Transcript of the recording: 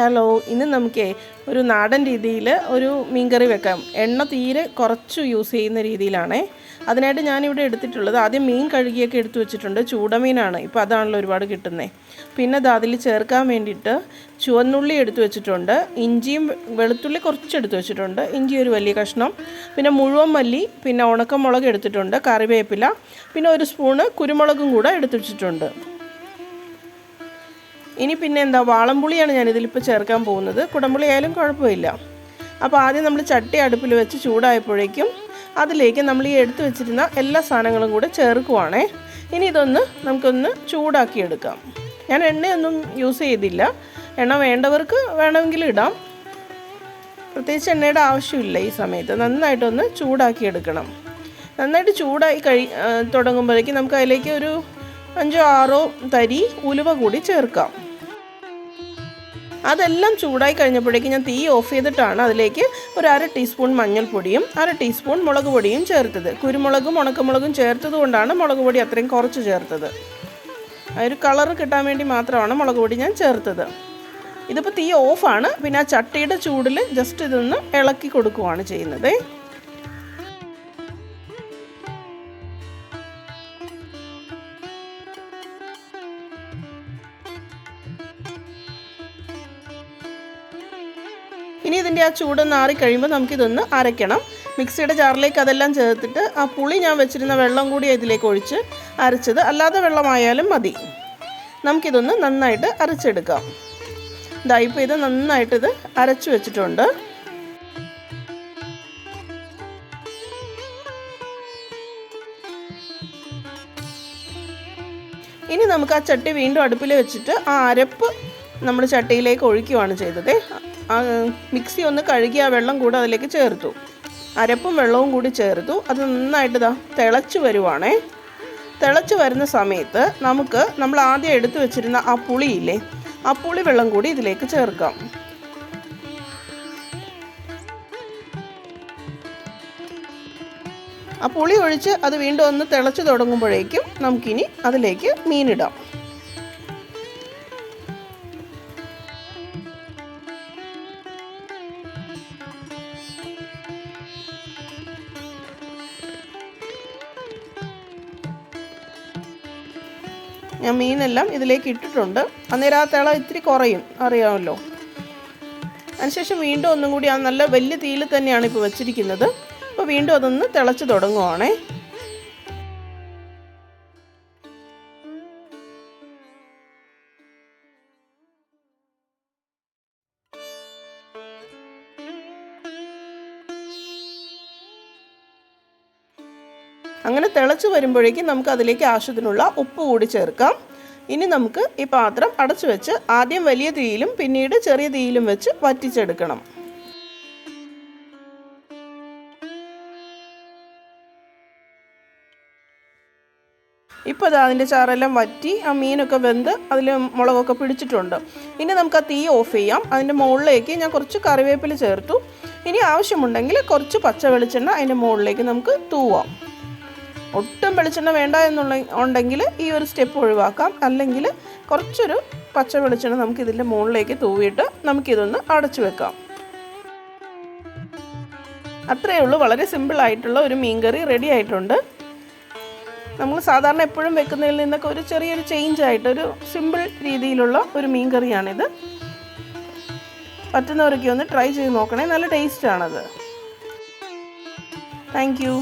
Hello, ഇന്ന് നമുക്കേ ഒരു നാടൻ രീതിയിൽ ഒരു മീൻകറി വെക്കാം. എണ്ണ തീരെ കുറച്ച് യൂസ് ചെയ്യുന്ന രീതിയിലാണേ. അതിനായിട്ട് ഞാനിവിടെ എടുത്തിട്ടുള്ളത്, ആദ്യം മീൻ കഴുകിയൊക്കെ എടുത്തു വെച്ചിട്ടുണ്ട്. ചൂടമീനാണ്, ഇപ്പോൾ അതാണല്ലോ ഒരുപാട് കിട്ടുന്നത്. പിന്നെ അത് അതിൽ ചേർക്കാൻ വേണ്ടിയിട്ട് ചുവന്നുള്ളി എടുത്തു വെച്ചിട്ടുണ്ട്, ഇഞ്ചിയും വെളുത്തുള്ളി കുറച്ച് എടുത്തു വെച്ചിട്ടുണ്ട്, ഇഞ്ചി ഒരു വലിയ കഷ്ണം, പിന്നെ മുഴുവൻ മല്ലി, പിന്നെ ഉണക്കമുളക് എടുത്തിട്ടുണ്ട്, കറിവേപ്പില, പിന്നെ ഒരു സ്പൂണ് കുരുമുളകും കൂടെ എടുത്തു വെച്ചിട്ടുണ്ട്. ഇനി പിന്നെ വാളംപുളിയാണ് ഞാനിതിലിപ്പോൾ ചേർക്കാൻ പോകുന്നത്. കുടംപുളി ആയാലും കുഴപ്പമില്ല. അപ്പോൾ ആദ്യം നമ്മൾ ചട്ടി അടുപ്പിൽ വെച്ച് ചൂടായപ്പോഴേക്കും അതിലേക്ക് നമ്മൾ ഈ എടുത്തു വെച്ചിരുന്ന എല്ലാ സാധനങ്ങളും കൂടെ ചേർക്കുവാണേ. ഇനി ഇതൊന്ന് നമുക്കൊന്ന് ചൂടാക്കിയെടുക്കാം. ഞാൻ എണ്ണയൊന്നും യൂസ് ചെയ്തില്ല. എണ്ണ വേണ്ടവർക്ക് വേണമെങ്കിൽ ഇടാം. പ്രത്യേകിച്ച് എണ്ണയുടെ ആവശ്യമില്ല ഈ സമയത്ത്. നന്നായിട്ടൊന്ന് ചൂടാക്കിയെടുക്കണം. നന്നായിട്ട് ചൂടായി തുടങ്ങുമ്പോഴേക്കും നമുക്ക് അതിലേക്ക് ഒരു 5-6 തരി ഉലുവ കൂടി ചേർക്കാം. അതെല്ലാം ചൂടായി കഴിഞ്ഞപ്പോഴേക്കും ഞാൻ തീ ഓഫ് ചെയ്തിട്ടാണ് അതിലേക്ക് ഒരു 1/2 ടീസ്പൂൺ മഞ്ഞൾപ്പൊടിയും 1/2 ടീസ്പൂൺ മുളക് പൊടിയും ചേർത്തത്. കുരുമുളകും ഉണക്കമുളകും ചേർത്തത് കൊണ്ടാണ് മുളക് പൊടി അത്രയും കുറച്ച് ചേർത്തത്. ഒരു കളർ കിട്ടാൻ വേണ്ടി മാത്രമാണ് മുളക് പൊടി ഞാൻ ചേർത്തത്. ഇതിപ്പോൾ തീ ഓഫാണ്. പിന്നെ ആ ചട്ടിയുടെ ചൂടിൽ ജസ്റ്റ് ഇതൊന്ന് ഇളക്കി കൊടുക്കുകയാണ് ചെയ്യുന്നത്. ഇനി ഇതിൻ്റെ ആ ചൂടൊന്ന് ആറിക്കഴിയുമ്പോൾ നമുക്കിതൊന്ന് അരയ്ക്കണം. മിക്സിയുടെ ജാറിലേക്ക് അതെല്ലാം ചേർത്തിട്ട് ആ പുളി ഞാൻ വെച്ചിരുന്ന വെള്ളം കൂടി ഇതിലേക്ക് ഒഴിച്ച് അരച്ചത്, അല്ലാതെ വെള്ളമായാലും മതി. നമുക്കിതൊന്ന് നന്നായിട്ട് അരച്ചെടുക്കാം. ഇപ്പോൾ ഇത് നന്നായിട്ടിത് അരച്ചു വെച്ചിട്ടുണ്ട്. ഇനി നമുക്ക് ആ ചട്ടി വീണ്ടും അടുപ്പിൽ വെച്ചിട്ട് ആ അരപ്പ് നമ്മൾ ചട്ടിയിലേക്ക് ഒഴിക്കുകയാണ് ചെയ്തത്. മിക്സി ഒന്ന് കഴുകി ആ വെള്ളം കൂടെ അതിലേക്ക് ചേർത്തു. അരപ്പും വെള്ളവും കൂടി ചേർത്തു. അത് നന്നായിട്ട് തിളച്ച് വരുവാണേ. തിളച്ച് വരുന്ന സമയത്ത് നമ്മൾ ആദ്യം എടുത്തു വെച്ചിരുന്ന ആ പുളിയില്ലേ, ആ പുളി വെള്ളം കൂടി ഇതിലേക്ക് ചേർക്കാം. ആ പുളി ഒഴിച്ച് അത് വീണ്ടും ഒന്ന് തിളച്ച് തുടങ്ങുമ്പോഴേക്കും നമുക്കിനി അതിലേക്ക് മീനിടാം. ഞാൻ മീനെല്ലാം ഇതിലേക്ക് ഇട്ടിട്ടുണ്ട്. അന്നേരം ആ തിള ഇത്തിരി കുറയും, അറിയാമല്ലോ. അതിനുശേഷം വീണ്ടും ഒന്നും കൂടി ആ നല്ല വലിയ തീയിൽ തന്നെയാണ് ഇപ്പോൾ വെച്ചിരിക്കുന്നത്. അപ്പോൾ വീണ്ടും അതൊന്ന് തിളച്ച് തുടങ്ങുവാണേ. അങ്ങനെ തിളച്ച് വരുമ്പോഴേക്കും നമുക്ക് അതിലേക്ക് ആവശ്യത്തിനുള്ള ഉപ്പ് കൂടി ചേർക്കാം. ഇനി നമുക്ക് ഈ പാത്രം അടച്ചു വെച്ച് ആദ്യം വലിയ തീയിലും പിന്നീട് ചെറിയ തീയിലും വെച്ച് വറ്റിച്ചെടുക്കണം. ഇപ്പോൾ അതിൻ്റെ ചാറെല്ലാം വറ്റി, ആ മീനൊക്കെ വെന്ത് അതിൽ മുളകൊക്കെ പിടിച്ചിട്ടുണ്ട്. ഇനി നമുക്ക് ആ തീ ഓഫ് ചെയ്യാം. അതിൻ്റെ മുകളിലേക്ക് ഞാൻ കുറച്ച് കറിവേപ്പില ചേർത്തു. ഇനി ആവശ്യമുണ്ടെങ്കിൽ കുറച്ച് പച്ച വെളിച്ചെണ്ണ അതിൻ്റെ മുകളിലേക്ക് നമുക്ക് തൂവാം. ഒട്ടും വെളിച്ചെണ്ണ വേണ്ട ഉണ്ടെങ്കിൽ ഈ ഒരു സ്റ്റെപ്പ് ഒഴിവാക്കാം. അല്ലെങ്കിൽ കുറച്ചൊരു പച്ച വെളിച്ചെണ്ണ നമുക്ക് ഇതിൻ്റെ മുകളിലേക്ക് തൂവിയിട്ട് നമുക്കിതൊന്ന് അടച്ചു വെക്കാം. അത്രയേ ഉള്ളൂ. വളരെ സിമ്പിളായിട്ടുള്ള ഒരു മീൻകറി റെഡി ആയിട്ടുണ്ട്. നമ്മൾ സാധാരണ എപ്പോഴും വെക്കുന്നതിൽ നിന്നൊക്കെ ഒരു ചെറിയൊരു ചേഞ്ച് ആയിട്ട് ഒരു സിമ്പിൾ രീതിയിലുള്ള ഒരു മീൻകറിയാണിത്. പറ്റുന്നവരൊക്കെ ഒന്ന് ട്രൈ ചെയ്ത് നോക്കണേ. നല്ല ടേസ്റ്റാണത്. Thank you.